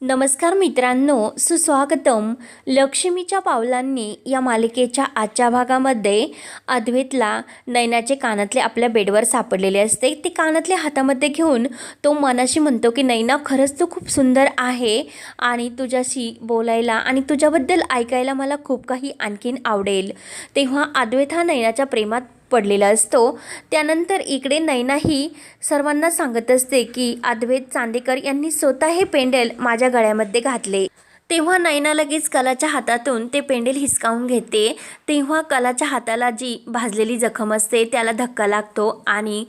नमस्कार मित्रांनो, सुस्वागतम. लक्ष्मीच्या पावलांनी या मालिकेच्या आजच्या भागामध्ये अद्वैतला नैनाचे कानातले आपल्या बेडवर सापडलेले असते. ते कानातले हातामध्ये घेऊन तो मनाशी म्हणतो की नैना, खरंच तू खूप सुंदर आहे आणि तुझ्याशी बोलायला आणि तुझ्याबद्दल ऐकायला मला खूप काही आणखीन आवडेल. तेव्हा अद्वैत हा नैनाच्या प्रेमात पडलेला असतो. त्यानंतर इकडे नैना ही सर्वांना सांगत असते की अद्वैत चांदेकर यांनी स्वतः हे पेंडल माझ्या गळ्यामध्ये घातले. तेव्हा नैना लगेच कलाच्या हातातून ते पेंडल हिसकावून घेते. तेव्हा कलाच्या हाताला जी भाजलेली जखम असते त्याला धक्का लागतो आणि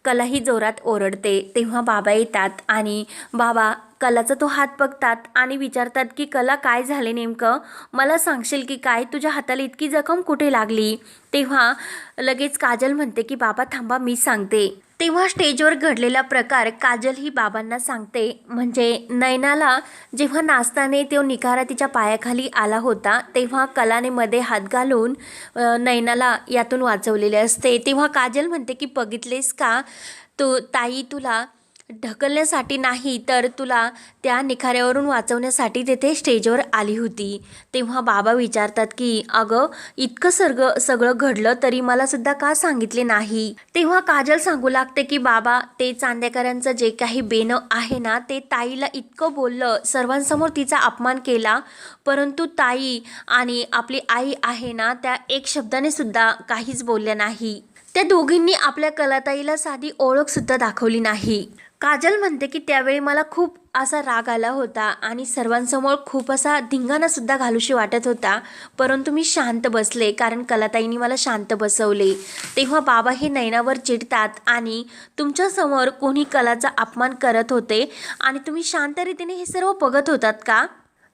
कला ही जोरात ओरडते. तेव्हा बाबा येतात आणि बाबा कलाचा तो हात बघतात आणि विचारतात की कला, काय झाले नेमकं, मला सांगशील की काय, तुझ्या हाताला इतकी जखम कुठे लागली. तेव्हा लगेच काजल म्हणते की बाबा थांबा, मी सांगते. तेव्हा स्टेजवर घडलेला प्रकार काजल ही बाबांना सांगते. म्हणजे नैनाला जेव्हा नाचताना तो निखारा तिच्या पायाखाली आला होता तेव्हा कलाने मध्ये हात घालून नैनाला यातून वाचवलेले असते. तेव्हा काजल म्हणते की बघितलेस का, ताई तुला ढकलण्यासाठी नाही तर तुला त्या निखाऱ्यावरून वाचवण्यासाठी तेथे स्टेजवर आली होती. तेव्हा बाबा विचारतात की अगं, इतकं सगळं घडलं तरी मला सुद्धा का सांगितले नाही. तेव्हा काजल सांगू लागते की बाबा, ते चांदेकरांचं जे काही बेनं आहे ना, ते ताईला इतकं बोललं, सर्वांसमोर तिचा अपमान केला, परंतु ताई आणि आपली आई आहे ना, त्या एक शब्दाने सुद्धा काहीच बोलल्या नाही. त्या दोघींनी आपल्या कलाताईला साधी ओळख सुद्धा दाखवली नाही. काजल म्हणते की त्यावेळी मला खूप असा राग आला होता आणि सर्वांसमोर खूप असा धिंगाणा सुद्धा घालूशी वाटत होता, परंतु मी शांत बसले कारण कलाताईंनी मला शांत बसवले. तेव्हा बाबा हे नैनावर चिडतात आणि तुमच्यासमोर कोणी कलाचा अपमान करत होते आणि तुम्ही शांत रीतीने हे सर्व बघत होतात का.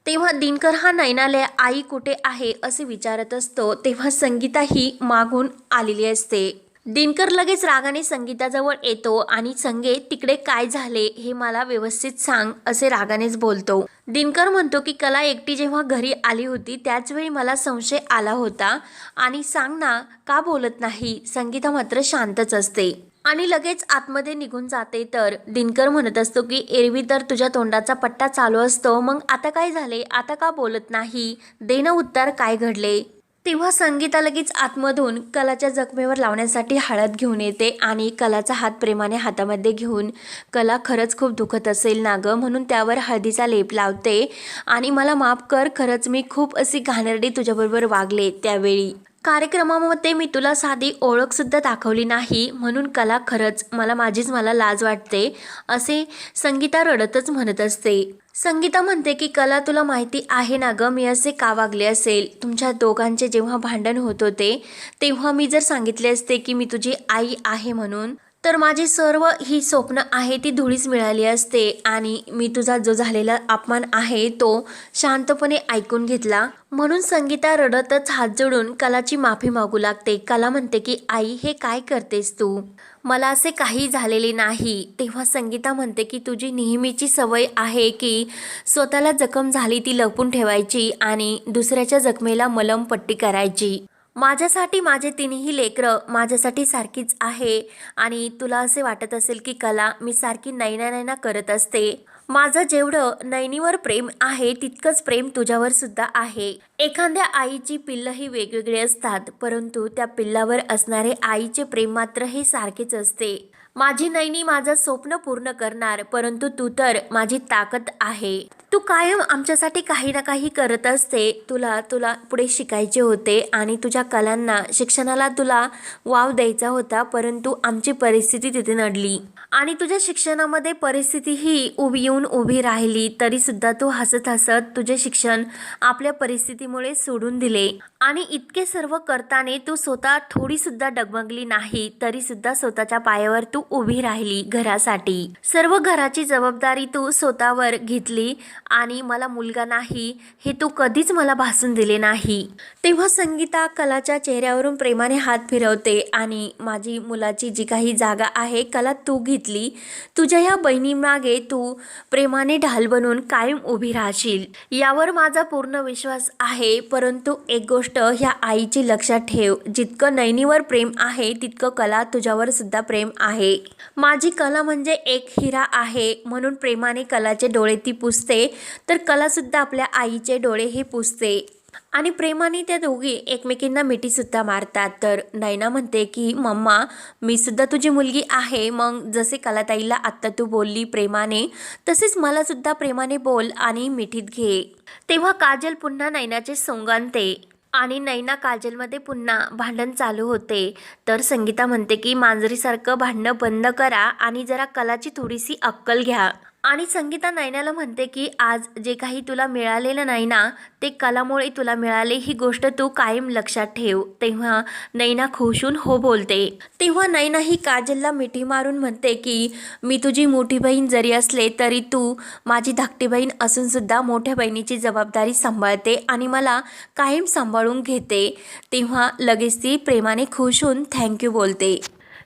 तेव्हा दिनकर हा नैनाला आई कुठे आहे असे विचारत असतो. तेव्हा संगीता ही मागून आलेली असते. दिनकर लगेच रागाने संगीताजवळ येतो आणि संगे, तिकडे काय झाले हे मला व्यवस्थित सांग असे रागानेच बोलतो. दिनकर म्हणतो की कला एकटी जेव्हा घरी आली होती त्याच वेळी मला संशय आला होता आणि सांग ना, का बोलत नाही. संगीता मात्र शांतच असते आणि लगेच आतमध्ये निघून जाते. तर दिनकर म्हणत असतो की एरवी तर तुझ्या तोंडाचा पट्टा चालू असतो, मग आता काय झाले, आता का बोलत नाही, दे ना उत्तर, काय घडले. तेव्हा संगीता लगेच आतमधून कलाच्या जखमेवर लावण्यासाठी हळद घेऊन येते आणि कलाचा हात प्रेमाने हातामध्ये घेऊन, कला खरंच खूप दुखत असेल ना गं, म्हणून त्यावर हळदीचा लेप लावते आणि मला माफ कर, खरंच मी खूप अशी घाणेरडी तुझ्याबरोबर वागले. त्यावेळी कार्यक्रमामध्ये मी तुला साधी ओळखसुद्धा दाखवली नाही, म्हणून कला खरंच मला लाज वाटते असे संगीता रडतच म्हणत असते. संगीता म्हणते की कला, तुला माहिती आहे ना गं मी असे का वागले असेल. तुमच्या दोघांचे जेव्हा भांडण होत होते तेव्हा मी जर सांगितले असते की मी तुझी आई आहे म्हणून, तर माझी सर्व ही स्वप्न आहे ती धुळीस मिळाली असते आणि मी तुझा जो झालेला अपमान आहे तो शांतपणे ऐकून घेतला. म्हणून संगीता रडतच हात जोडून कलाची माफी मागू लागते. कला म्हणते की आई, हे काय करतेस तू, मला असे काही झालेले नाही. तेव्हा संगीता म्हणते की तुझी नेहमीची सवय आहे की स्वतःला जखम झाली ती लपवून ठेवायची आणि दुसऱ्याच्या जखमेला मलमपट्टी करायची. माझ्यासाठी माझे तिन्ही लेकरं माझ्यासाठी सारखीच आहे आणि तुला असे वाटत असेल की कला, मी सारखी नैना नैना करत असते. माझं जेवढं नैनीवर प्रेम आहे तितकंच प्रेम तुझ्यावर सुद्धा आहे. एखाद्या आईची पिल्लं ही वेगवेगळी असतात, परंतु त्या पिल्लावर असणारे आईचे प्रेम मात्र हे सारखेच असते. माझी नैनी माझं स्वप्न पूर्ण करणार, परंतु तू तर माझी ताकद आहे. तू कायम आमच्यासाठी काही ना काही करत असते. तुला पुढे शिकायचे होते आणि तुझ्या कलांना, शिक्षणाला तुला वाव द्यायचा होता, परंतु आमची परिस्थिती तिथे नडली आणि तुझ्या शिक्षणामध्ये परिस्थिती ही येऊन उभी राहिली. तरी सुद्धा तू हसत हसत तुझे शिक्षण आपल्या परिस्थितीमुळे सोडून दिले आणि इतके सर्व करताना तू स्वतः थोडी सुद्धा डगमगली नाही. तरी सुद्धा स्वतःच्या पायावर तू उभी राहिली. घरासाठी सर्व घराची जबाबदारी तू स्वतःवर घेतली आणि मला मुलगा नाही हे तू कधीच मला भासून दिले नाही. तेव्हा संगीता कलाच्या चेहऱ्यावरून प्रेमाने हात फिरवते आणि माझी मुलाची जी काही जागा आहे कला तू घेतली. तुझ्या या बहिणीमागे तू प्रेमाने ढाल बनून कायम उभी राहशील यावर माझा पूर्ण विश्वास आहे. परंतु एक गोष्ट ह्या आईची लक्षात ठेव, जितकं नैनीवर प्रेम आहे तितकं कला तुझ्यावर सुद्धा प्रेम आहे. माझी कला म्हणजे एक हिरा आहे, म्हणून प्रेमाने कलाचे डोळे ती पुसते तर कलासुद्धा आपल्या आईचे डोळे हे पुसते आणि प्रेमाने त्या दोघी एकमेकींना मिठीसुद्धा मारतात. तर नैना म्हणते की मम्मा, मी सुद्धा तुझी मुलगी आहे. मग जसे कलाताईला आत्ता तू बोलली प्रेमाने, तसेच मला सुद्धा प्रेमाने बोल आणि मिठीत घे. तेव्हा काजल पुन्हा नैनाचे सोंग आणते आणि नैना काजलमध्ये पुन्हा भांडण चालू होते. तर संगीता म्हणते की मांजरीसारखं भांडणं बंद करा आणि जरा कलाची थोडीशी अक्कल घ्या. आणि संगीता नैनाला म्हणते की आज जे काही तुला मिळालेलं नाही ना, ते कलामुळे तुला मिळाले, ही गोष्ट तू कायम लक्षात ठेव. तेव्हा नैना खुशून हो बोलते. तेव्हा नैना ही काजलला मिठी मारून म्हणते की मी तुझी मोठी बहीण जरी असले तरी तू माझी धाकटी बहीण असून सुद्धा मोठ्या बहिणीची जबाबदारी सांभाळते आणि मला कायम सांभाळून घेते. तेव्हा लगेच ती प्रेमाने खुश होऊन थँक्यू बोलते.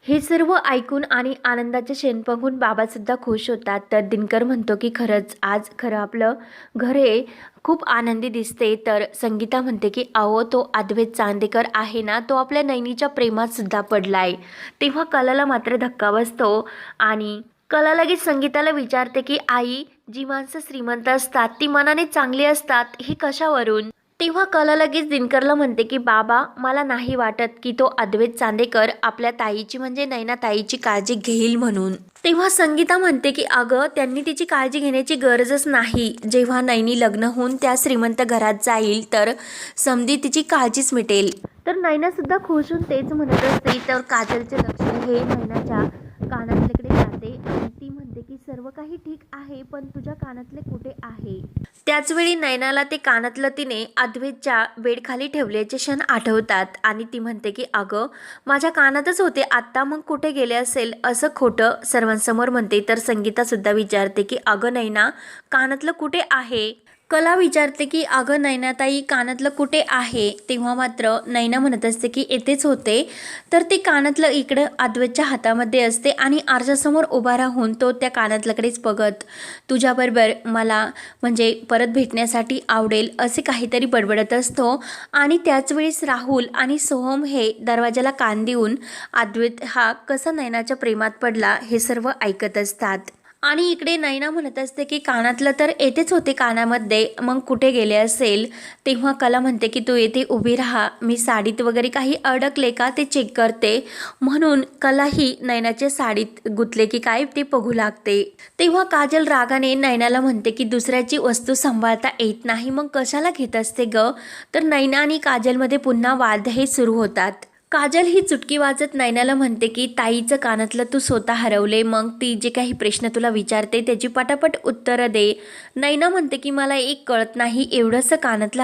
हे सर्व ऐकून आणि आनंदाचे शेण बघून बाबासुद्धा खुश होतात. तर दिनकर म्हणतो की खरंच आज खरं आपलं घर हे खूप आनंदी दिसते. तर संगीता म्हणते की अहो, तो अद्वैत चांदेकर आहे ना, तो आपल्या नैनीच्या प्रेमात सुद्धा पडलाय. तेव्हा कलाला मात्र धक्का बसतो आणि कला लगेच संगीताला विचारते की आई, जी माणसं श्रीमंत असतात ती मनाने चांगली असतात, हे कशावरून? तेव्हा कला लगेच दिनकरला म्हणते की बाबा, मला नाही वाटत की तो अद्वैत चांदेकर आपल्या ताईची म्हणजे नैना ताईची काळजी घेईल म्हणून. तेव्हा संगीता म्हणते की अगं, त्यांनी तिची काळजी घेण्याची गरजच नाही. जेव्हा नैनी लग्न होऊन त्या श्रीमंत घरात जाईल तर समधी तिची काळजीच मिटेल. तर नैना सुद्धा खुश होऊन तेच म्हणत असते. तर काजलचे लक्ष हे नैनाच्या कानातल्याकडे जाते आणि ती म्हणते की सर्व काही ठीक आहे, पण तुझ्या कानातले कुठे आहे? त्याचवेळी नैनाला ते कानातलं तिने अद्वैतच्या बेडखाली ठेवल्याचे क्षण आठवतात आणि ती म्हणते की अगं, माझ्या कानातच होते आत्ता, मग कुठे गेले असेल? असं खोटं सर्वांसमोर म्हणते. तर संगीता सुद्धा विचारते की अगं नैना, कानातलं कुठे आहे? कला विचारते की अगं नैनाताई, कानातलं कुठे आहे? तेव्हा मात्र नैना म्हणत असते की येथेच होते. तर ते कानातलं इकडं अद्वैतच्या हातामध्ये असते आणि आरशासमोर उभा राहून तो त्या कानातल्याकडेच बघत तुझ्याबरोबर मला म्हणजे परत भेटण्यासाठी आवडेल असे काहीतरी बडबडत असतो. आणि त्याचवेळेस राहुल आणि सोहम हे दरवाजाला कान देऊन अद्वैत हा कसा नैनाच्या प्रेमात पडला हे सर्व ऐकत असतात. आणि इकडे नैना म्हणत असते की कानातलं तर येतेच होते कानामध्ये, मग कुठे गेले असेल? तेव्हा कला म्हणते की तू येथे उभी राहा, मी साडीत वगैरे काही अडकले का ते चेक करते. म्हणून कलाही नैनाच्या साडीत गुंतले की काय ते बघू लागते. तेव्हा काजल रागाने नैनाला म्हणते की दुसऱ्याची वस्तू सांभाळता येत नाही, मग कशाला घेत असते ग? तर नैना आणि काजलमध्ये पुन्हा वाद हे सुरू होतात. काजल ही चुटकी वाजत नैनाला म्हणते की ताईचं कानातलं तू स्वतः हरवले, मग ती जे काही प्रश्न तुला विचारते त्याची पटापट उत्तरं दे. नैना म्हणते की मला एक कळत नाही, एवढंसं कानातलं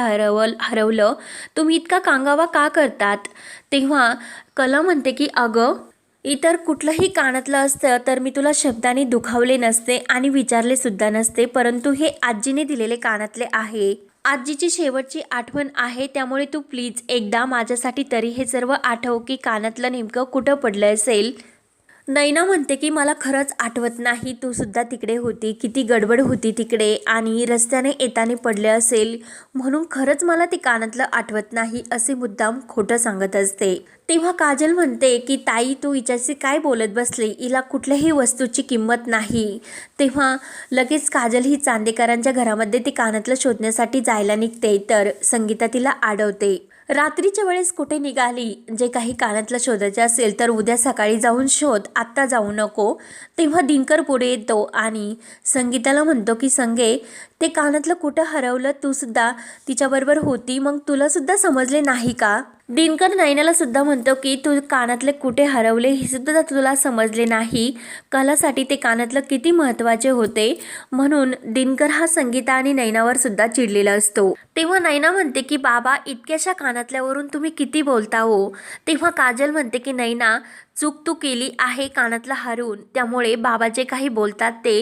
हरवलं तुम्ही इतका कांगावा का करतात? तेव्हा कला म्हणते की अगं, इतर कुठलंही कानातलं असतं तर मी तुला शब्दाने दुखावले नसते आणि विचारले सुद्धा नसते, परंतु हे आजीने दिलेले कानातले आहे. आजीची शेवटची आठवण आहे, त्यामुळे तू प्लीज एकदा माझ्यासाठी तरी हे सर्व आठव की कानातलं नेमकं कुठं पडलं असेल. नैना म्हणते की मला खरंच आठवत नाही, तू सुद्धा तिकडे होती, किती गडबड होती तिकडे आणि रस्त्याने येताने पडले असेल, म्हणून खरंच मला ते कानातलं आठवत नाही असे मुद्दाम खोटं सांगत असते. तेव्हा काजल म्हणते की ताई, तू हिच्याशी काय बोलत बसली, हिला कुठल्याही वस्तूची किंमत नाही. तेव्हा लगेच काजल ही चांदेकरांच्या घरामध्ये ते कानातलं शोधण्यासाठी जायला निघते. तर संगीता तिला अडवते. रात्रीच्या वेळेस कुठे निघाली? जे काही कानातलं शोधायचं असेल तर उद्या सकाळी जाऊन शोध, आत्ता जाऊ नको. तेव्हा दिनकर पुढे येतो आणि संगीताला म्हणतो की संगे, ते कानातलं कुठं हरवलं? तू सुद्धा तिच्याबरोबर होती, मग तुला सुद्धा समजले नाही का? दिनकर नैनाला सुद्धा म्हणतो की तू कानातले कुठे हरवले हे सुद्धा तुला समजले नाही. कलासाठी ते कानातलं किती महत्त्वाचे होते, म्हणून दिनकर हा संगीता आणि नैनावर सुद्धा चिडलेला असतो. तेव्हा नैना म्हणते की बाबा, इतक्याशा कानातल्यावरून तुम्ही किती बोलता हो? तेव्हा काजल म्हणते की नैना, चूक तू केली आहे कानातला हरवून, त्यामुळे बाबा जे काही बोलतात ते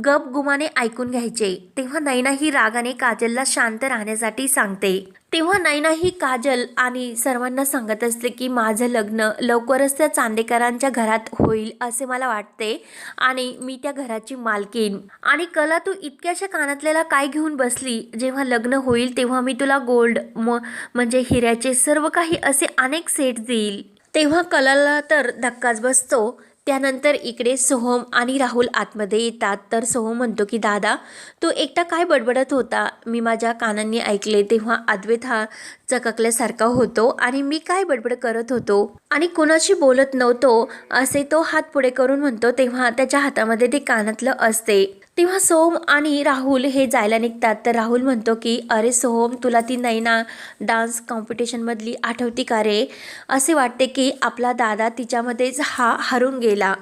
गपगुमाने ऐकून घ्यायचे. तेव्हा नैना ही रागाने काजलला शांत राहण्यासाठी सांगते. तेव्हा नैना ही काजल आणि सर्वांना सांगत असते की माझं लग्न लवकरच त्या चांदेकरांच्या घरात होईल असे मला वाटते आणि मी त्या घराची मालकीन. आणि कला, तू इतक्याशा कानातल्याला काय घेऊन बसली? जेव्हा लग्न होईल तेव्हा मी तुला गोल्ड म्हणजे हिऱ्याचे सर्व काही असे अनेक सेट देईल. तेव्हा कलाला तर धक्काच बसतो. त्यानंतर इकडे सोहम आणि राहुल आतमध्ये येतात. तर सोहम म्हणतो की दादा तू एकटा काय बडबडत होता, मी माझ्या कानांनी ऐकले. तेव्हा अद्वैत हा चककल्यासारखा होतो आणि मी काय बडबड करत होतो आणि कोणाशी बोलत नव्हतो असे तो हात पुढे करून म्हणतो. तेव्हा त्याच्या हातामध्ये ते कानातलं असते. तेव्हा सोहम आणि राहुल हे जायला निघतात. तर राहुल म्हणतो की अरे सोहम, तुला ती नैना डान्स कॉम्पिटिशनमधली आठवती का रे? असे वाटते की आपला दादा तिच्यामध्येच हरून गेला.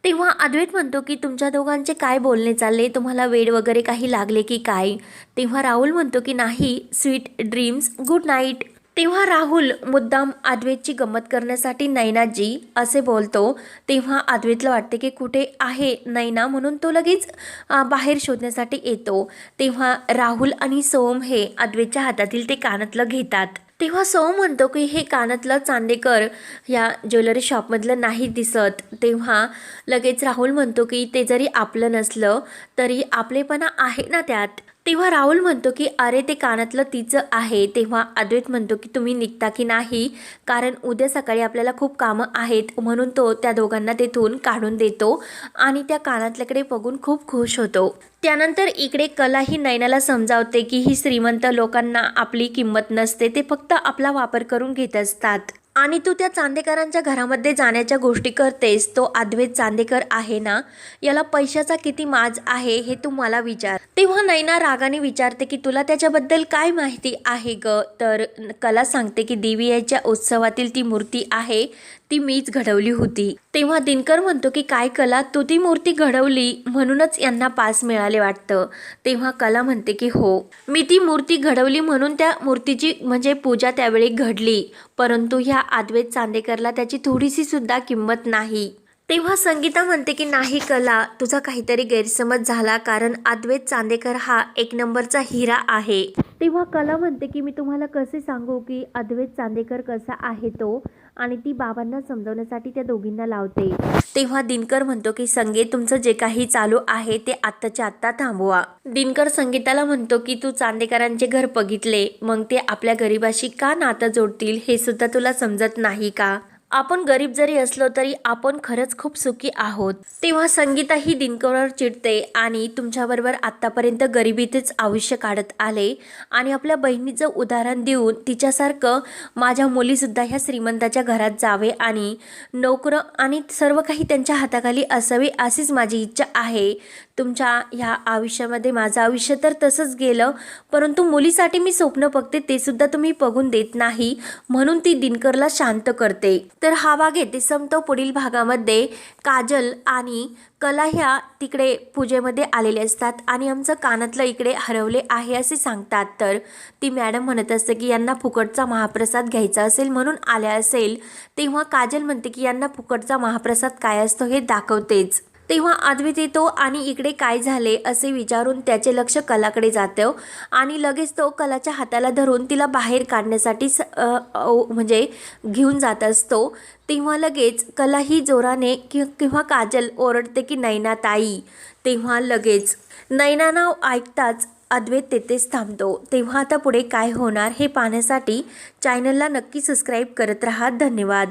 तेव्हा अद्वैत म्हणतो की तुमच्या दोघांचे काय बोलणे चालले, तुम्हाला वेड वगैरे काही लागले की काय? तेव्हा राहुल म्हणतो की नाही, स्वीट ड्रीम्स, गुड नाईट. तेव्हा राहुल मुद्दाम अद्वैतची गंमत करण्यासाठी नैनाजी असे बोलतो. तेव्हा अद्वैतला वाटते की कुठे आहे नैना, म्हणून तो लगेच बाहेर शोधण्यासाठी येतो. तेव्हा राहुल आणि सोहम हे अद्वैतच्या हातातील ते कानातलं घेतात. तेव्हा सोहम म्हणतो की हे कानातलं चांदेकर या ज्वेलरी शॉपमधलं नाही दिसत. तेव्हा लगेच राहुल म्हणतो की ते जरी आपलं नसलं तरी आपलेपणा आहे ना त्यात. तेव्हा राहुल म्हणतो की अरे ते कानातलं तिचं आहे. तेव्हा अद्वैत म्हणतो की तुम्ही निघता की नाही, कारण उद्या सकाळी आपल्याला खूप कामं आहेत. म्हणून तो त्या दोघांना तेथून काढून देतो आणि त्या कानातल्याकडे बघून खूप खुश होतो. त्यानंतर इकडे कला ही नैनाला समजावते की ही श्रीमंत लोकांना आपली किंमत नसते, ते फक्त आपला वापर करून घेत असतात. आणि तू त्या चांदेकरांच्या घरामध्ये जाण्याच्या गोष्टी करतेस, तो अद्वैत चांदेकर आहे ना, याला पैशाचा किती माज आहे हे तू मला विचार. तेव्हा नैना रागाने विचारते की तुला त्याच्याबद्दल काय माहिती आहे ग? तर कला सांगते की देवीच्या उत्सवातील ती मूर्ती आहे ती मीच घडवली होती. तेव्हा दिनकर म्हणतो की काय कला, तू ती मूर्ती घडवली म्हणूनच यांना पास मिळाले वाटतं. तेव्हा कला म्हणते की हो, मी ती मूर्ती घडवली म्हणून त्या मूर्तीची म्हणजे पूजा त्यावेळी घडली, परंतु ह्या अद्वैत चांदेकरला त्याची थोडीशी सुद्धा किंमत नाही. तेव्हा संगीता म्हणते की नाही कला, तुझा काहीतरी गैरसमज झाला, कारण अद्वैत चांदेकर हा एक नंबरचा हिरा आहे. तेव्हा कला म्हणते की मी तुम्हाला कसे सांगू की अद्वैत चांदेकर कसा आहे तो, आणि ती बाबांना समजवण्यासाठी त्या दोघींना लावते. तेव्हा दिनकर म्हणतो की संगीत, तुमचं जे काही चालू आहे ते आत्ताच्या आत्ता थांबवा. दिनकर संगीताला म्हणतो की तू चांदेकरांचे घर बघितले, मग ते आपल्या गरिबाशी का नातं जोडतील हे सुद्धा तुला समजत नाही का? आपण गरीब जरी असलो तरी आपण खरंच खूप सुखी आहोत. तेव्हा संगीता ही दिनकरवर चिडते आणि तुमच्याबरोबर आत्तापर्यंत गरिबीतच आयुष्य काढत आले आणि आपल्या बहिणीचं उदाहरण देऊन तिच्यासारखं माझ्या मुलीसुद्धा ह्या श्रीमंताच्या घरात जावे आणि नोकरं आणि सर्व काही त्यांच्या हाताखाली असावे अशीच माझी इच्छा आहे. तुमच्या ह्या आयुष्यामध्ये माझं आयुष्य तर तसंच गेलं, परंतु मुलीसाठी मी स्वप्न बघते ते सुद्धा तुम्ही बघून देत नाही, म्हणून ती दिनकरला शांत करते. तर हा भाग येथे संपतो. पुढील भागामध्ये काजल आणि कला ह्या तिकडे पूजेमध्ये आलेले असतात आणि आमचं कानातलं इकडे हरवले आहे असे सांगतात. तर ती मॅडम म्हणत असते की यांना फुकटचा महाप्रसाद घ्यायचा असेल म्हणून आल्या असेल. तेव्हा काजल म्हणते की यांना फुकटचा महाप्रसाद काय असतो हे दाखवतेच. तेव्हा अद्वैत येतो आणि इकडे काय झाले असे विचारून त्याचे लक्ष कलाकडे जातं आणि लगेच तो कलाच्या हाताला धरून तिला बाहेर काढण्यासाठी म्हणजे घेऊन जात असतो. तेव्हा लगेच कला ही जोराने किंवा काजल ओरडते की नैना ताई. तेव्हा लगेच नैना नाव ऐकताच अद्वैत तेथेच थांबतो. तेव्हा आता पुढे काय होणार हे पाहण्यासाठी चॅनलला नक्की सबस्क्राईब करत राहा. धन्यवाद.